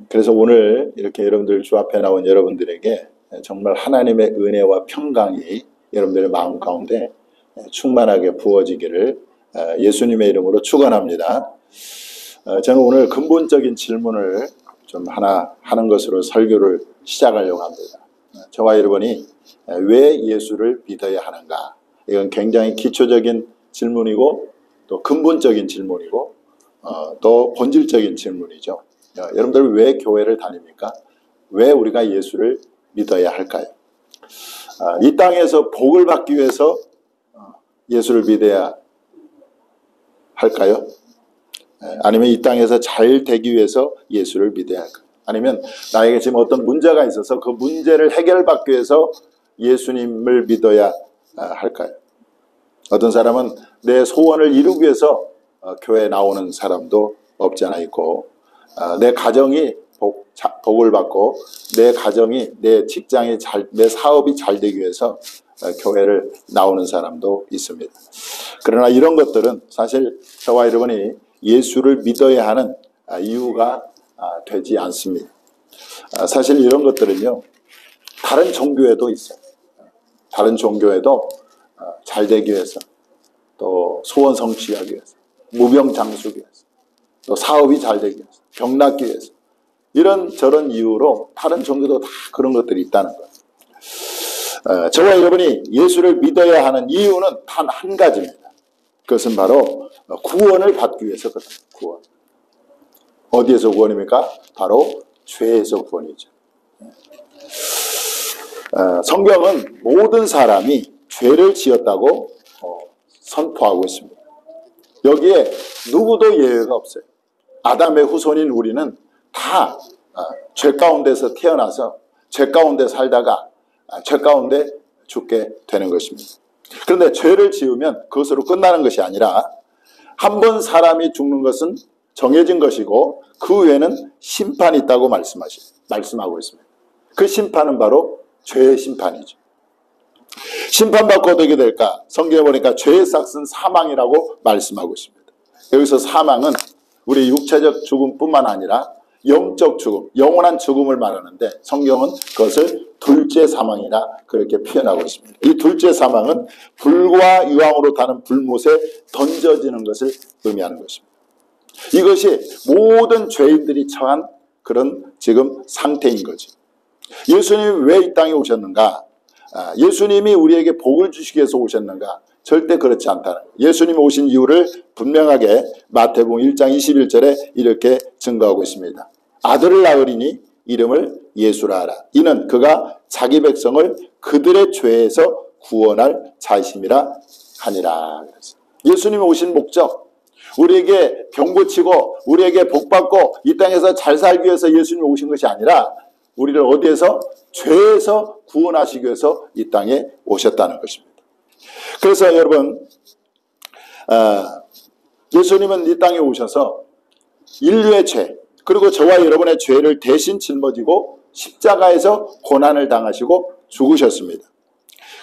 그래서 오늘 이렇게 여러분들 주 앞에 나온 여러분들에게 정말 하나님의 은혜와 평강이 여러분들의 마음 가운데 충만하게 부어지기를 예수님의 이름으로 축원합니다. 저는 오늘 근본적인 질문을 좀 하나 하는 것으로 설교를 시작하려고 합니다. 저와 여러분이 왜 예수를 믿어야 하는가? 이건 굉장히 기초적인 질문이고 또 근본적인 질문이고 또 본질적인 질문이죠. 여러분들 왜 교회를 다닙니까? 왜 우리가 예수를 믿어야 할까요? 이 땅에서 복을 받기 위해서 예수를 믿어야 할까요? 아니면 이 땅에서 잘 되기 위해서 예수를 믿어야 할까요? 아니면 나에게 지금 어떤 문제가 있어서 그 문제를 해결받기 위해서 예수님을 믿어야 할까요? 어떤 사람은 내 소원을 이루기 위해서 교회에 나오는 사람도 없지 않아 있고, 내 가정이 복을 받고 내 가정이, 내 직장이 내 사업이 잘 되기 위해서 교회를 나오는 사람도 있습니다. 그러나 이런 것들은 사실 저와 여러분이 예수를 믿어야 하는 이유가 되지 않습니다. 사실 이런 것들은요, 다른 종교에도 있어요. 다른 종교에도 잘 되기 위해서, 또 소원 성취하기 위해서, 무병장수하기 위해서, 또 사업이 잘 되기 위해서, 병 낫기 위해서, 이런 저런 이유로 다른 종교도 다 그런 것들이 있다는 거예요. 저와 여러분이 예수를 믿어야 하는 이유는 단 한 가지입니다. 그것은 바로 구원을 받기 위해서거든요. 구원. 어디에서 구원입니까? 바로 죄에서 구원이죠. 성경은 모든 사람이 죄를 지었다고 선포하고 있습니다. 여기에 누구도 예외가 없어요. 아담의 후손인 우리는 다 죄 가운데서 태어나서 죄 가운데 살다가 죄 가운데 죽게 되는 것입니다. 그런데 죄를 지으면 그것으로 끝나는 것이 아니라 한 번 사람이 죽는 것은 정해진 것이고 그 외에는 심판이 있다고 말씀하고 있습니다. 그 심판은 바로 죄의 심판이죠. 심판받고 어떻게 될까? 성경에 보니까 죄의 삭은 사망이라고 말씀하고 있습니다. 여기서 사망은 우리 육체적 죽음뿐만 아니라 영적 죽음, 영원한 죽음을 말하는데 성경은 그것을 둘째 사망이라 그렇게 표현하고 있습니다. 이 둘째 사망은 불과 유황으로 타는 불못에 던져지는 것을 의미하는 것입니다. 이것이 모든 죄인들이 처한 그런 지금 상태인 거죠. 예수님이 왜 이 땅에 오셨는가? 예수님이 우리에게 복을 주시기 위해서 오셨는가? 절대 그렇지 않다는 거예요. 예수님이 오신 이유를 분명하게 마태복음 1장 21절에 이렇게 증거하고 있습니다. 아들을 낳으리니 이름을 예수라 하라. 이는 그가 자기 백성을 그들의 죄에서 구원할 자이심이라 하니라. 예수님이 오신 목적, 우리에게 병 고치고 우리에게 복 받고 이 땅에서 잘 살기 위해서 예수님이 오신 것이 아니라 우리를 어디에서? 죄에서 구원하시기 위해서 이 땅에 오셨다는 것입니다. 그래서 여러분, 예수님은 이 땅에 오셔서 인류의 죄, 그리고 저와 여러분의 죄를 대신 짊어지고 십자가에서 고난을 당하시고 죽으셨습니다.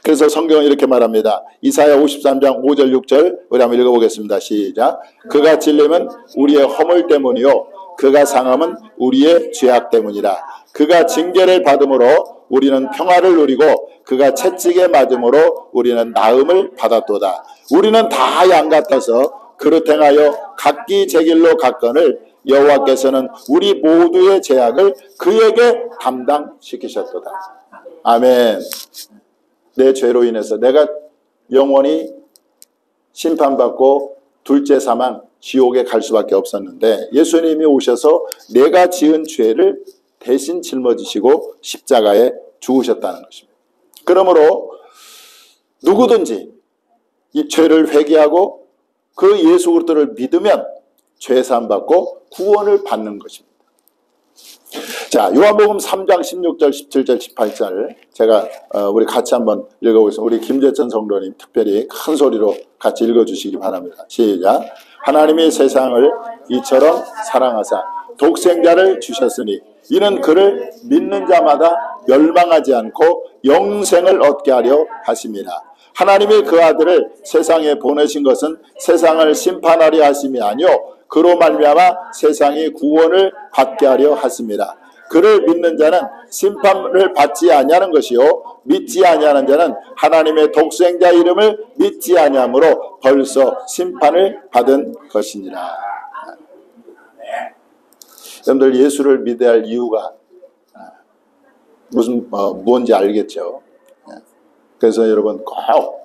그래서 성경은 이렇게 말합니다. 이사야 53장 5절 6절 우리 한번 읽어보겠습니다. 시작. 그가 찔림은 우리의 허물 때문이요 그가 상함은 우리의 죄악 때문이라. 그가 징계를 받음으로 우리는 평화를 누리고 그가 채찍에 맞음으로 우리는 나음을 받았도다. 우리는 다 양 같아서 그릇 행하여 각기 제 길로 갔거늘 여호와께서는 우리 모두의 죄악을 그에게 담당시키셨도다. 아멘. 내 죄로 인해서 내가 영원히 심판받고 둘째 사망 지옥에 갈 수밖에 없었는데 예수님이 오셔서 내가 지은 죄를 대신 짊어지시고 십자가에 죽으셨다는 것입니다. 그러므로 누구든지 이 죄를 회개하고 그 예수 그리스도를 믿으면 죄 사함 받고 구원을 받는 것입니다. 자, 요한복음 3장 16절, 17절, 18절 제가 우리 같이 한번 읽어보겠습니다. 우리 김재천 성도님 특별히 큰 소리로 같이 읽어주시기 바랍니다. 시작. 하나님이 세상을 이처럼 사랑하사 독생자를 주셨으니 이는 그를 믿는 자마다 멸망하지 않고 영생을 얻게 하려 하심이라. 하나님이 그 아들을 세상에 보내신 것은 세상을 심판하려 하심이 아니요 그로 말미암아 세상이 구원을 받게 하려 하십니다. 그를 믿는 자는 심판을 받지 아니하는 것이요 믿지 아니하는 자는 하나님의 독생자 이름을 믿지 아니함으로 벌써 심판을 받은 것이니라. 여러분들 예수를 믿어야 할 이유가 무엇인지 알겠죠? 그래서 여러분 꼭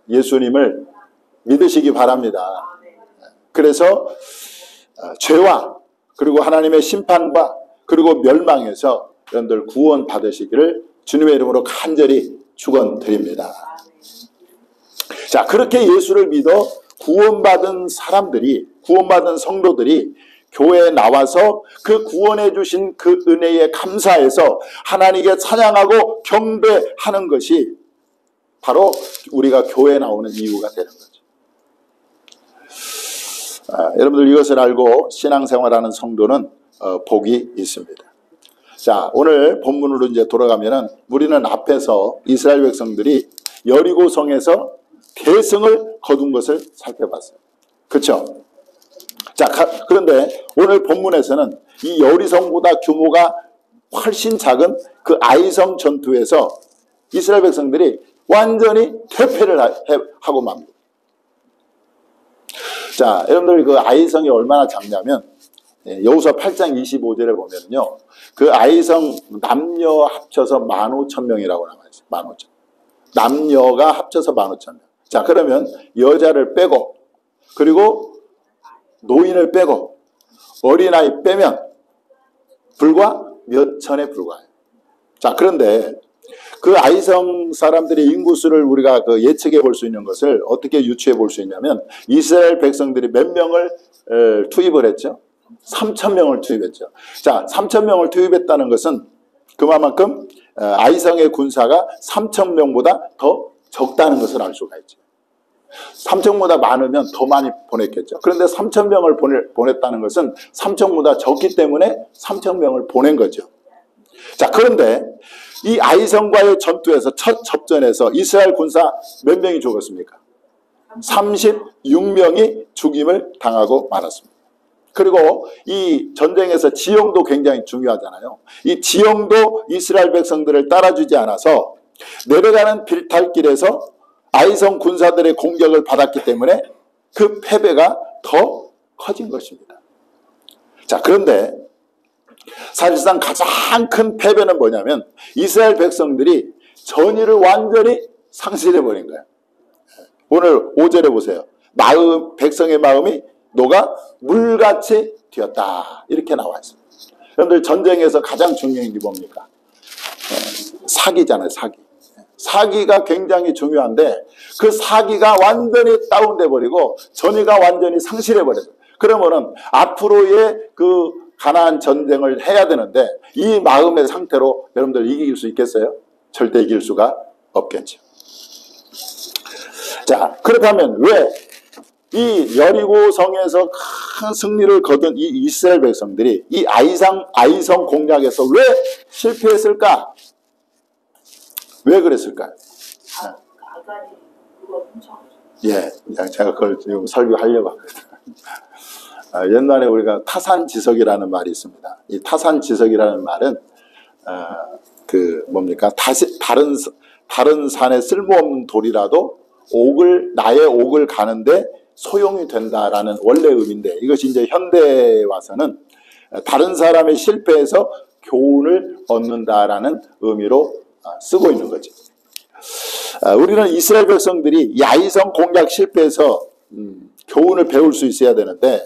예수님을 믿으시기 바랍니다. 그래서 죄와 그리고 하나님의 심판과 그리고 멸망에서 여러분들 구원 받으시기를 주님의 이름으로 간절히 축원드립니다. 자, 그렇게 예수를 믿어 구원받은 사람들이, 구원받은 성도들이 교회에 나와서 그 구원해 주신 그 은혜에 감사해서 하나님께 찬양하고 경배하는 것이 바로 우리가 교회에 나오는 이유가 되는 거죠. 여러분들 이것을 알고 신앙생활하는 성도는 복이 있습니다. 자, 오늘 본문으로 이제 돌아가면은 우리는 앞에서 이스라엘 백성들이 여리고성에서 대승을 거둔 것을 살펴봤어요. 그렇죠? 자, 그런데 오늘 본문에서는 이 여리성보다 규모가 훨씬 작은 그 아이성 전투에서 이스라엘 백성들이 완전히 퇴폐를 하고 맙니다. 자, 여러분들 그 아이성이 얼마나 작냐면 여호수아 8장 25절에 보면요, 그 아이성 남녀 합쳐서 15,000명이라고 나와 있어요. 15,000. 남녀가 합쳐서 15,000명. 자, 그러면 여자를 빼고 그리고 노인을 빼고 어린아이 빼면 불과 몇 천에 불과해요. 자, 그런데 그 아이성 사람들의 인구수를 우리가 그 예측해 볼 수 있는 것을 어떻게 유추해 볼 수 있냐면 이스라엘 백성들이 몇 명을 투입을 했죠? 3,000명을 투입했죠. 자, 3,000명을 투입했다는 것은 그만큼 아이성의 군사가 3,000명보다 더 적다는 것을 알 수가 있죠. 3,000보다 많으면 더 많이 보냈겠죠. 그런데 3,000명을 보냈다는 것은 3,000보다 적기 때문에 3,000명을 보낸 거죠. 자, 그런데 이 아이성과의 전투에서 첫 접전에서 이스라엘 군사 몇 명이 죽었습니까? 36명이 죽임을 당하고 말았습니다. 그리고 이 전쟁에서 지형도 굉장히 중요하잖아요. 이 지형도 이스라엘 백성들을 따라주지 않아서 내려가는 빌탈길에서 아이성 군사들의 공격을 받았기 때문에 그 패배가 더 커진 것입니다. 자, 그런데 사실상 가장 큰 패배는 뭐냐면 이스라엘 백성들이 전의를 완전히 상실해버린 거예요. 오늘 5절에 보세요. 백성의 마음이 녹아 물같이 튀었다. 이렇게 나와 있습니다. 여러분들 전쟁에서 가장 중요한 게 뭡니까? 사기잖아요. 사기가 굉장히 중요한데 그 사기가 완전히 다운돼 버리고 전의가 완전히 상실해 버려요. 그러면은 앞으로의 그 가나안 전쟁을 해야 되는데 이 마음의 상태로 여러분들 이길 수 있겠어요? 절대 이길 수가 없겠죠. 자, 그렇다면 왜 이 여리고성에서 큰 승리를 거둔 이 이스라엘 백성들이 이 아이성 공략에서 왜 실패했을까? 왜 그랬을까요? 예, 제가 그걸 지금 설교하려고 하거든요. 옛날에 우리가 타산지석이라는 말이 있습니다. 이 타산지석이라는 말은 뭡니까? 다른 산에 쓸모없는 돌이라도 나의 옥을 가는데 소용이 된다라는 원래 의미인데 이것이 이제 현대에 와서는 다른 사람의 실패에서 교훈을 얻는다라는 의미로 쓰고 있는 거죠. 우리는 이스라엘 백성들이 이 아이성 공략 실패에서 교훈을 배울 수 있어야 되는데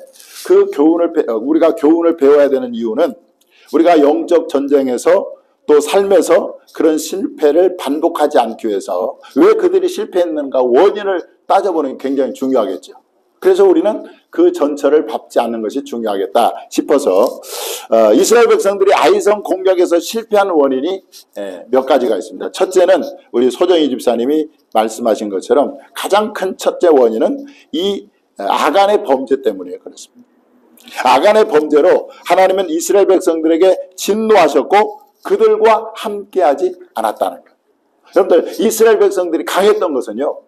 우리가 교훈을 배워야 되는 이유는 우리가 영적 전쟁에서 또 삶에서 그런 실패를 반복하지 않기 위해서 왜 그들이 실패했는가 원인을 따져보는 게 굉장히 중요하겠죠. 그래서 우리는 그 전철을 밟지 않는 것이 중요하겠다 싶어서 이스라엘 백성들이 아이성 공략에서 실패한 원인이 몇 가지가 있습니다. 첫째는 우리 소정희 집사님이 말씀하신 것처럼 가장 큰 첫째 원인은 이 아간의 범죄 때문에 그렇습니다. 아간의 범죄로 하나님은 이스라엘 백성들에게 진노하셨고 그들과 함께하지 않았다는 거예요. 여러분들 이스라엘 백성들이 강했던 것은요,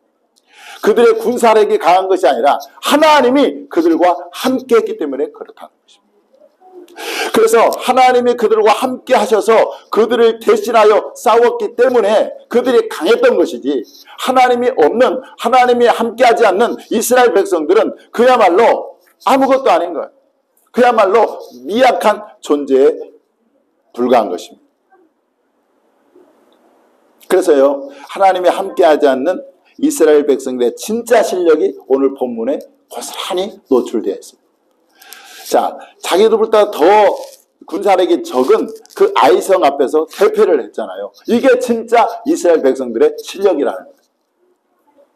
그들의 군사력이 강한 것이 아니라 하나님이 그들과 함께 했기 때문에 그렇다는 것입니다. 그래서 하나님이 그들과 함께 하셔서 그들을 대신하여 싸웠기 때문에 그들이 강했던 것이지, 하나님이 없는, 하나님이 함께하지 않는 이스라엘 백성들은 그야말로 아무것도 아닌 거예요. 그야말로 미약한 존재에 불과한 것입니다. 그래서요, 하나님이 함께하지 않는 이스라엘 백성들의 진짜 실력이 오늘 본문에 고스란히 노출되어 있습니다. 자, 자기들보다 더 군사력이 적은 그 아이성 앞에서 대패를 했잖아요. 이게 진짜 이스라엘 백성들의 실력이라는 거예요.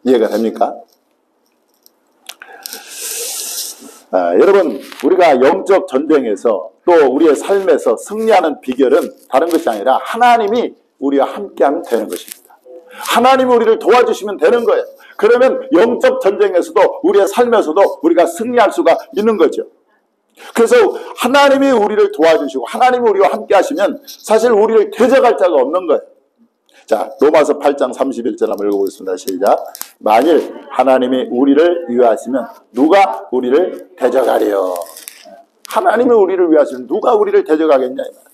이해가 됩니까? 여러분, 우리가 영적 전쟁에서 또 우리의 삶에서 승리하는 비결은 다른 것이 아니라 하나님이 우리와 함께하면 되는 것입니다. 하나님이 우리를 도와주시면 되는 거예요. 그러면 영적 전쟁에서도 우리의 삶에서도 우리가 승리할 수가 있는 거죠. 그래서 하나님이 우리를 도와주시고 하나님이 우리와 함께 하시면 사실 우리를 대적할 자가 없는 거예요. 자, 로마서 8장 31절 한번 읽어보겠습니다. 시작. 만일 하나님이 우리를 위하시면 누가 우리를 대적하리요? 하나님이 우리를 위하시면 누가 우리를 대적하겠냐 이 말이에요.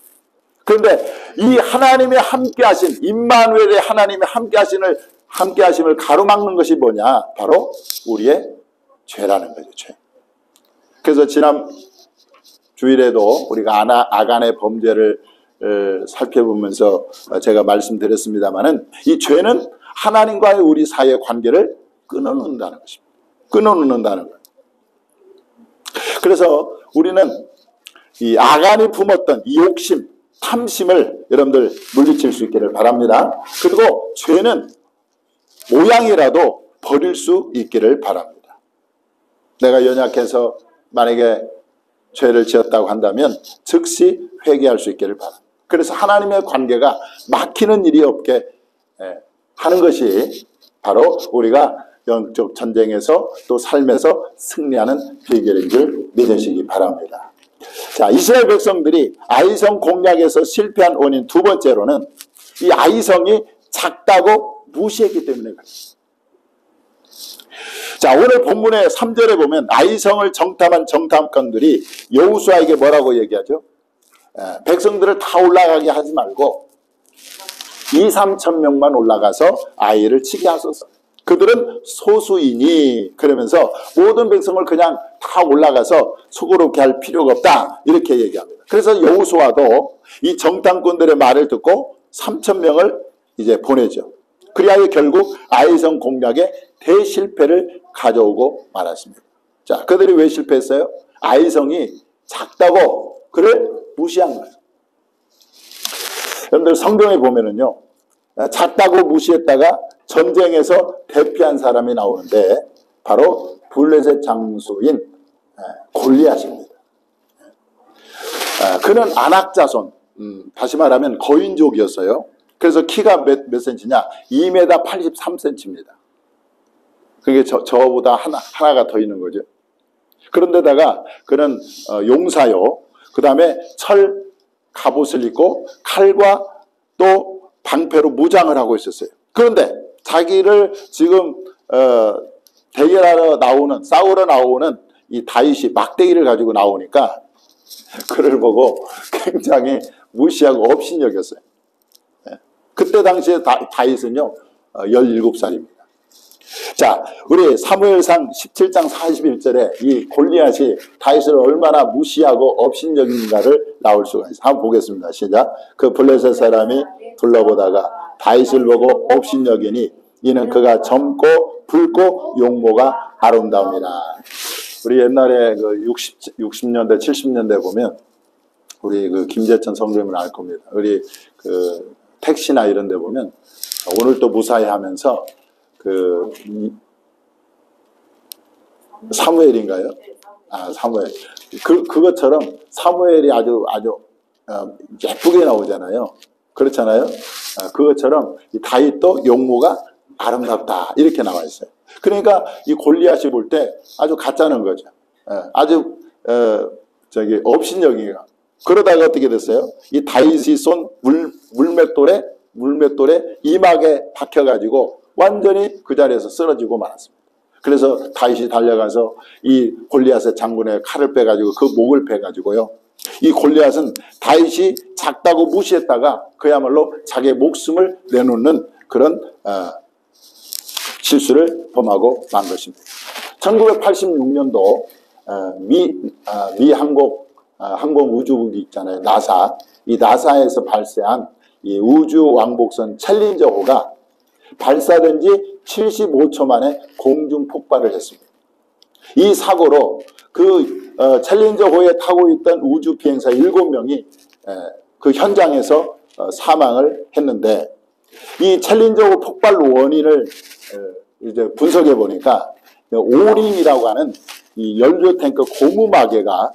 그런데 이 하나님의 함께 하신, 임마누엘의 하나님의 함께 하심을 가로막는 것이 뭐냐? 바로 우리의 죄라는 거죠. 죄. 그래서 지난 주일에도 우리가 아간의 범죄를 살펴보면서 제가 말씀드렸습니다마는 이 죄는 하나님과의 우리 사이의 관계를 끊어놓는다는 것입니다. 끊어놓는다는 거예요. 그래서 우리는 이 아간이 품었던 이 욕심, 탐심을 여러분들 물리칠 수 있기를 바랍니다. 그리고 죄는 모양이라도 버릴 수 있기를 바랍니다. 내가 연약해서 만약에 죄를 지었다고 한다면 즉시 회개할 수 있기를 바랍니다. 그래서 하나님의 관계가 막히는 일이 없게 하는 것이 바로 우리가 영적 전쟁에서 또 삶에서 승리하는 비결인 줄 믿으시기 바랍니다. 자, 이스라엘 백성들이 아이성 공략에서 실패한 원인 두 번째로는 이 아이성이 작다고 무시했기 때문에 그렇습니다. 자, 오늘 본문의 3절에 보면 아이성을 정탐한 정탐꾼들이 여호수아에게 뭐라고 얘기하죠? 백성들을 다 올라가게 하지 말고 2-3천 명만 올라가서 아이를 치게 하소서. 그들은 소수이니, 그러면서 모든 백성을 그냥 다 올라가서 수고롭게 할 필요가 없다, 이렇게 얘기합니다. 그래서 여호수아도 이 정탐꾼들의 말을 듣고 3천 명을 이제 보내죠. 그리하여 결국 아이성 공략에 대실패를 가져오고 말았습니다. 자, 그들이 왜 실패했어요? 아이성이 작다고 그를 무시한 거예요. 여러분들 성경에 보면은요, 작다고 무시했다가 전쟁에서 대피한 사람이 나오는데 바로 블레셋 장수인 골리앗입니다. 그는 아낙 자손, 다시 말하면 거인족이었어요. 그래서 키가 몇 센치냐? 2m 83cm입니다. 그게 저보다 하나가 더 있는 거죠. 그런데다가 그는 용사요, 그 다음에 철 갑옷을 입고 칼과 또 방패로 무장을 하고 있었어요. 그런데 자기를 지금 대결하러 나오는, 싸우러 나오는 이 다윗이 막대기를 가지고 나오니까 그를 보고 굉장히 무시하고 업신여겼어요. 그때 당시에 다윗은요 17살입니다. 자, 우리 사무엘상 17장 41절에 이 골리앗이 다윗을 얼마나 무시하고 업신여긴가를 나올 수가 있어요. 한번 보겠습니다. 시작. 그 블레셋 사람이 둘러보다가 다윗을 보고 업신여기니 이는 그가 젊고 붉고 용모가 아름다움이라. 우리 옛날에 그 60년대 70년대 보면 우리 그 김재천 성도님은 알 겁니다. 우리 그 택시나 이런 데 보면 오늘 또 무사히 하면서 그 사무엘인가요? 아, 사무엘. 그것처럼 사무엘이 아주 예쁘게 나오잖아요. 그렇잖아요. 그것처럼 이 다윗도 용모가 아름답다, 이렇게 나와 있어요. 그러니까 이 골리앗이 볼 때 아주 가짜는 거죠. 아주 업신여기가. 그러다가 어떻게 됐어요? 이 다윗이 쏜 물맷돌에 이막에 박혀가지고 완전히 그 자리에서 쓰러지고 말았습니다. 그래서 다윗이 달려가서 이 골리앗의 장군의 칼을 빼가지고 그 목을 베가지고요. 이 골리앗은 다윗이 작다고 무시했다가 그야말로 자기의 목숨을 내놓는 그런 실수를 범하고 만 것입니다. 1986년도 미 항공우주국이 있잖아요. 나사. 이 나사에서 발사한 이 우주 왕복선 챌린저호가 발사된 지 75초 만에 공중 폭발을 했습니다. 이 사고로 그 챌린저호에 타고 있던 우주 비행사 7명이 그 현장에서 사망을 했는데, 이 챌린저호 폭발 원인을 이제 분석해 보니까 오링이라고 하는 이 연료 탱크 고무 마개가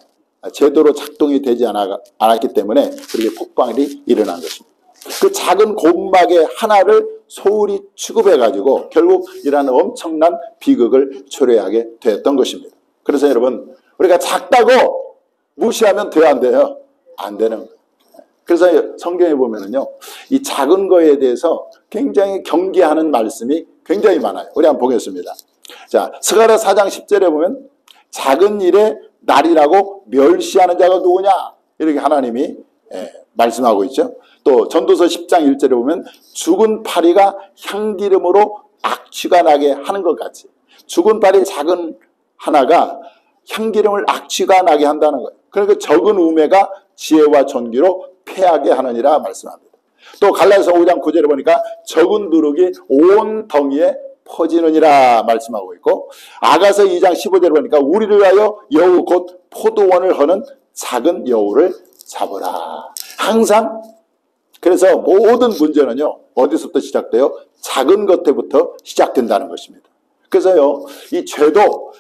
제대로 작동이 되지 않았기 때문에 그렇게 폭발이 일어난 것입니다. 그 작은 고무 마개 하나를 소홀히 취급해 가지고 결국 이러한 엄청난 비극을 초래하게 되었던 것입니다. 그래서 여러분, 우리가 작다고 무시하면 돼요, 안 돼요? 안 되는 거예요. 그래서 성경에 보면은요, 이 작은 거에 대해서 굉장히 경계하는 말씀이 굉장히 많아요. 우리 한번 보겠습니다. 자, 스가랴 4장 10절에 보면 작은 일에 날이라고 멸시하는 자가 누구냐? 이렇게 하나님이 말씀하고 있죠. 또 전도서 10장 1절에 보면 죽은 파리가 향기름으로 악취가 나게 하는 것 같이, 죽은 파리 작은 하나가 향기름을 악취가 나게 한다는 거예요. 그러니까 적은 우매가 지혜와 존귀로 패하게 하느니라 말씀합니다. 또 갈라디아서 5장 9절에 보니까 적은 누룩이 온 덩이에 퍼지느니라 말씀하고 있고, 아가서 2장 15절에 보니까 우리를 위하여 여우 곧 포도원을 허는 작은 여우를 잡으라. 항상 그래서 모든 문제는요, 어디서부터 시작돼요? 작은 것부터 시작된다는 것입니다. 그래서요, 이 죄도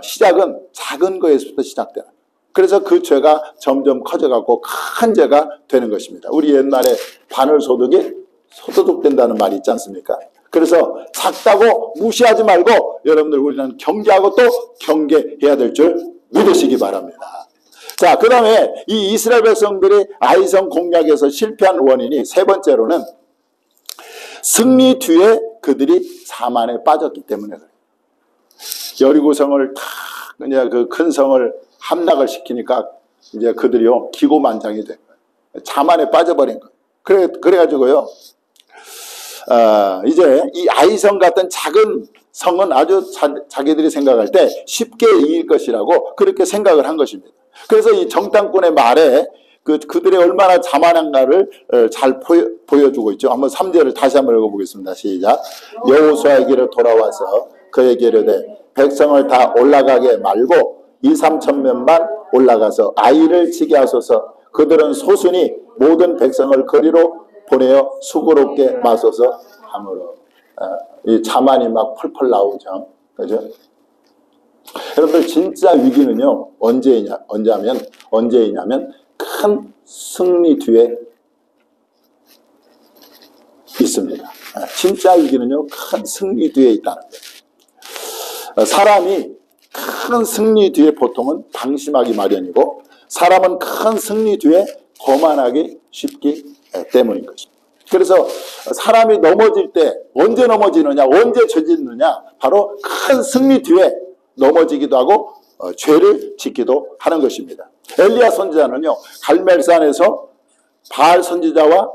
시작은 작은 거에서부터 시작돼요. 그래서 그 죄가 점점 커져가고 큰 죄가 되는 것입니다. 우리 옛날에 바늘소득이 소도둑 된다는 말이 있지 않습니까? 그래서 작다고 무시하지 말고 여러분들 우리는 경계하고 또 경계해야 될 줄 믿으시기 바랍니다. 자, 그 다음에 이 이스라엘 백성들이 아이성 공략에서 실패한 원인이 세 번째로는 승리 뒤에 그들이 자만에 빠졌기 때문에 그래요. 여리고성을 다 그냥 그 큰 성을 함락을 시키니까 이제 그들이요 기고만장이 된 거예요. 자만에 빠져버린 거예요. 그래가지고요, 이제 이 아이성 같은 작은 성은 아주 자기들이 생각할 때 쉽게 이길 것이라고 그렇게 생각을 한 것입니다. 그래서 이 정탐꾼의 말에 그들이 얼마나 자만한가를 잘 보여주고 있죠. 한번 3절을 다시 한번 읽어보겠습니다. 시작. 여호수아에게로 돌아와서 그에게 이르되 백성을 다 올라가게 말고 2-3천명만 올라가서 아이를 지게 하소서. 그들은 소순이 모든 백성을 거리로 보내어 수고롭게 마소서 하므로. 이 자만이 막 펄펄 나오죠. 그죠? 여러분들 진짜 위기는요 언제이냐면 큰 승리 뒤에 있습니다. 진짜 위기는요 큰 승리 뒤에 있다는 거예요. 사람이 큰 승리 뒤에 보통은 방심하기 마련이고, 사람은 큰 승리 뒤에 거만하기 쉽기 때문인 것입니다. 그래서 사람이 넘어질 때 언제 넘어지느냐, 언제 죄짓느냐, 바로 큰 승리 뒤에 넘어지기도 하고 죄를 짓기도 하는 것입니다. 엘리야 선지자는요 갈멜산에서 바알 선지자와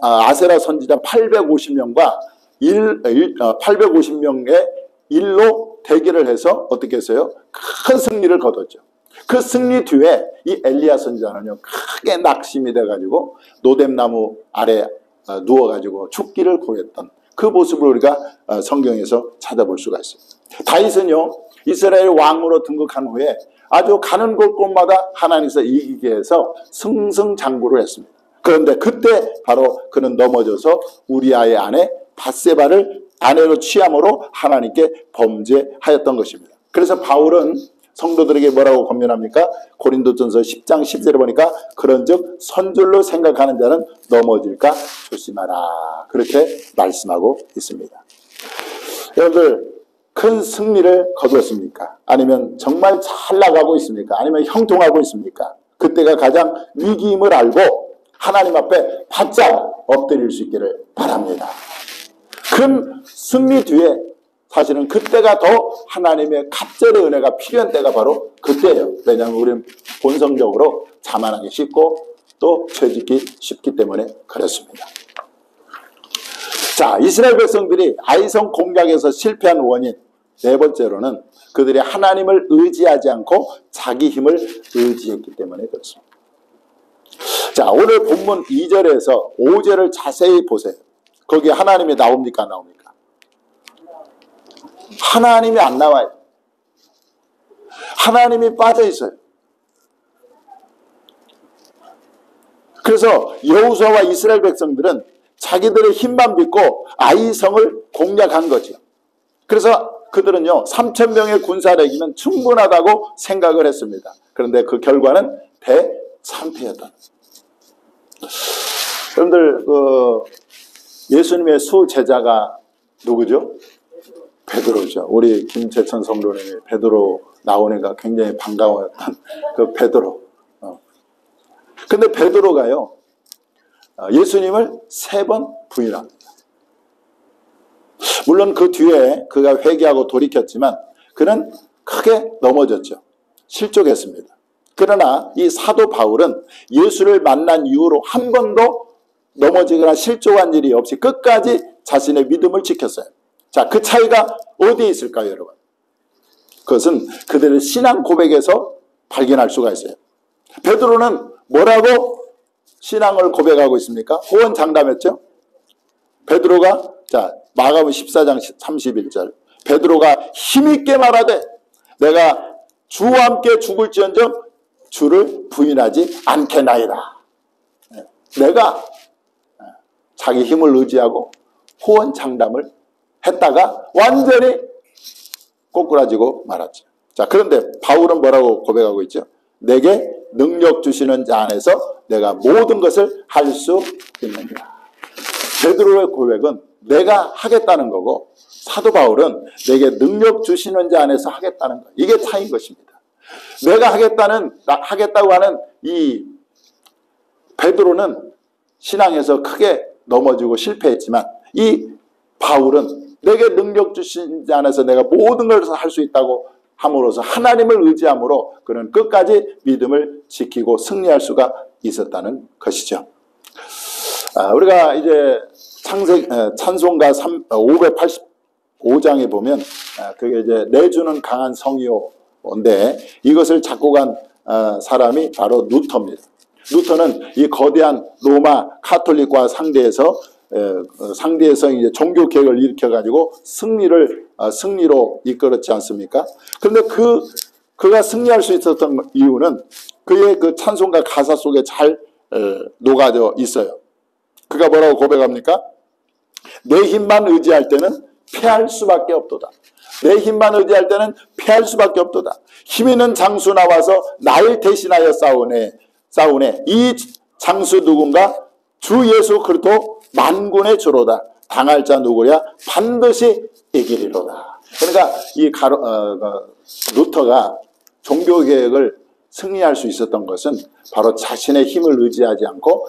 아세라 선지자 850명과 850명의 일로 대결을 해서 어떻게 했어요? 큰 승리를 거뒀죠. 그 승리 뒤에 이 엘리야 선지자는요 크게 낙심이 돼가지고 노뎀나무 아래 누워가지고 죽기를 고했던 그 모습을 우리가 성경에서 찾아볼 수가 있어요. 다윗은요 이스라엘 왕으로 등극한 후에 아주 가는 곳곳마다 하나님께서 이기게 해서 승승장구를 했습니다. 그런데 그때 바로 그는 넘어져서 우리아의 아내 밧세바를 아내로 취함으로 하나님께 범죄하였던 것입니다. 그래서 바울은 성도들에게 뭐라고 권면합니까? 고린도전서 10장 10절에 보니까 그런즉 선줄로 생각하는 자는 넘어질까 조심하라. 그렇게 말씀하고 있습니다. 여러분들 큰 승리를 거두었습니까? 아니면 정말 잘 나가고 있습니까? 아니면 형통하고 있습니까? 그때가 가장 위기임을 알고 하나님 앞에 바짝 엎드릴 수 있기를 바랍니다. 큰 승리 뒤에 사실은 그때가 더 하나님의 갑절의 은혜가 필요한 때가 바로 그때예요. 왜냐하면 우리는 본성적으로 자만하기 쉽고 또 죄짓기 쉽기 때문에 그렇습니다. 자, 이스라엘 백성들이 아이성 공략에서 실패한 원인 네 번째로는 그들이 하나님을 의지하지 않고 자기 힘을 의지했기 때문에 그렇습니다. 자, 오늘 본문 2절에서 5절을 자세히 보세요. 거기에 하나님이 나옵니까? 안 나옵니까? 하나님이 안 나와요. 하나님이 빠져 있어요. 그래서 여호수아와 이스라엘 백성들은 자기들의 힘만 믿고 아이성을 공략한 거죠. 그래서 그들은요 3,000명의 군사력이면 충분하다고 생각을 했습니다. 그런데 그 결과는 대참패였다. 여러분들 예수님의 수제자가 누구죠? 베드로죠. 우리 김재천 성도님이 베드로 나오니까 굉장히 반가웠던 그 베드로. 근데 베드로가요 예수님을 3번 부인합니다. 물론 그 뒤에 그가 회개하고 돌이켰지만 그는 크게 넘어졌죠. 실족했습니다. 그러나 이 사도 바울은 예수를 만난 이후로 한 번도 넘어지거나 실족한 일이 없이 끝까지 자신의 믿음을 지켰어요. 자, 그 차이가 어디에 있을까요, 여러분? 그것은 그들의 신앙 고백에서 발견할 수가 있어요. 베드로는 뭐라고 신앙을 고백하고 있습니까? 호언장담했죠. 베드로가 자 마가복음 14장 31절 베드로가 힘있게 말하되 내가 주와 함께 죽을지언정 주를 부인하지 않겠나이다. 내가 자기 힘을 의지하고 호언장담을 했다가 완전히 꼬꾸라지고 말았죠. 자, 그런데 바울은 뭐라고 고백하고 있죠? 내게 능력 주시는 자 안에서 내가 모든 것을 할 수 있느니라. 베드로의 고백은 내가 하겠다는 거고 사도 바울은 내게 능력 주시는 자 안에서 하겠다는 거. 이게 차이인 것입니다. 내가 하겠다고 하는 이 베드로는 신앙에서 크게 넘어지고 실패했지만 이 바울은 내게 능력 주신 자 안에서 내가 모든 것을 할 수 있다고 함으로써 하나님을 의지함으로 그는 끝까지 믿음을 지키고 승리할 수가 있었다는 것이죠. 우리가 이제 찬송가 585장에 보면 그게 이제 내주는 강한 성이요인데 이것을 작곡한 사람이 바로 루터입니다. 루터는 이 거대한 로마 카톨릭과 상대해서 이제 종교 개혁을 일으켜가지고 승리로 이끌었지 않습니까? 그런데 그가 승리할 수 있었던 이유는 그의 그 찬송가 가사 속에 잘 녹아져 있어요. 그가 뭐라고 고백합니까? 내 힘만 의지할 때는 패할 수밖에 없도다. 내 힘만 의지할 때는 패할 수밖에 없도다. 힘 있는 장수 나와서 나를 대신하여 싸우네. 이 장수 누군가? 주 예수 그리스도 만군의 주로다. 당할 자 누구랴? 반드시 이기리로다. 그러니까 이 루터가 종교개혁을 승리할 수 있었던 것은 바로 자신의 힘을 의지하지 않고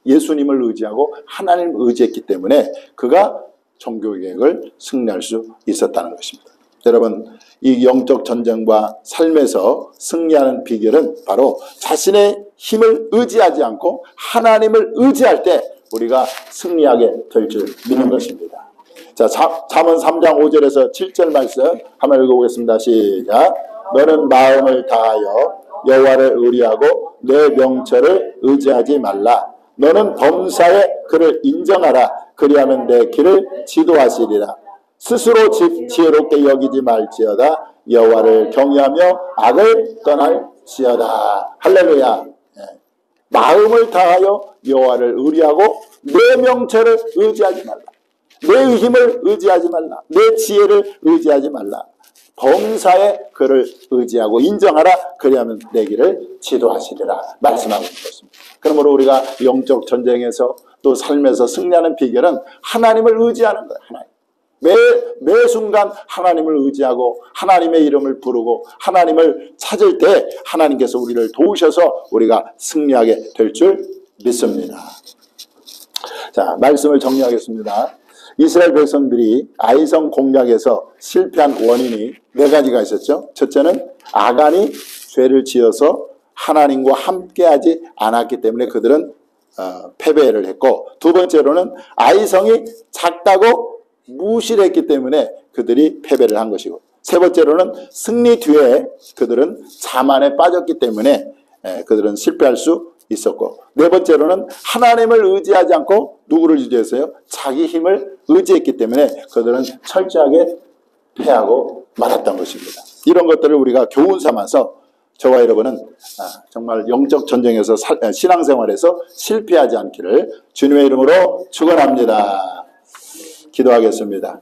예수님을 의지하고 하나님을 의지했기 때문에 그가 종교개혁을 승리할 수 있었다는 것입니다. 여러분, 이 영적 전쟁과 삶에서 승리하는 비결은 바로 자신의 힘을 의지하지 않고 하나님을 의지할 때 우리가 승리하게 될 줄 믿는 것입니다. 자, 잠언 3장 5절에서 7절 말씀 한번 읽어보겠습니다. 시작. 너는 마음을 다하여 여호와를 의리하고 내 명철을 의지하지 말라. 너는 범사에 그를 인정하라. 그리하면 내 길을 지도하시리라. 스스로 지혜롭게 여기지 말지어다. 여호와를 경외하며 악을 떠날지어다. 할렐루야. 마음을 다하여 여호와를 의리하고 내 명철을 의지하지 말라. 내 힘을 의지하지 말라. 내 지혜를 의지하지 말라. 범사에 그를 의지하고 인정하라. 그리하면 내 길을 지도하시리라 말씀하고 있습니다. 그러므로 우리가 영적 전쟁에서 또 삶에서 승리하는 비결은 하나님을 의지하는 거예요. 하나님. 매 순간 하나님을 의지하고 하나님의 이름을 부르고 하나님을 찾을 때 하나님께서 우리를 도우셔서 우리가 승리하게 될 줄 믿습니다. 자, 말씀을 정리하겠습니다. 이스라엘 백성들이 아이성 공략에서 실패한 원인이 네 가지가 있었죠. 첫째는 아간이 죄를 지어서 하나님과 함께하지 않았기 때문에 그들은 패배를 했고, 두 번째로는 아이성이 작다고 무시를 했기 때문에 그들이 패배를 한 것이고, 세 번째로는 승리 뒤에 그들은 자만에 빠졌기 때문에 그들은 실패할 수 있었고, 네 번째로는 하나님을 의지하지 않고 누구를 의지했어요? 자기 힘을 의지했기 때문에 그들은 철저하게 패하고 말았던 것입니다. 이런 것들을 우리가 교훈 삼아서 저와 여러분은 정말 영적 전쟁에서 신앙생활에서 실패하지 않기를 주님의 이름으로 축원합니다. 기도하겠습니다.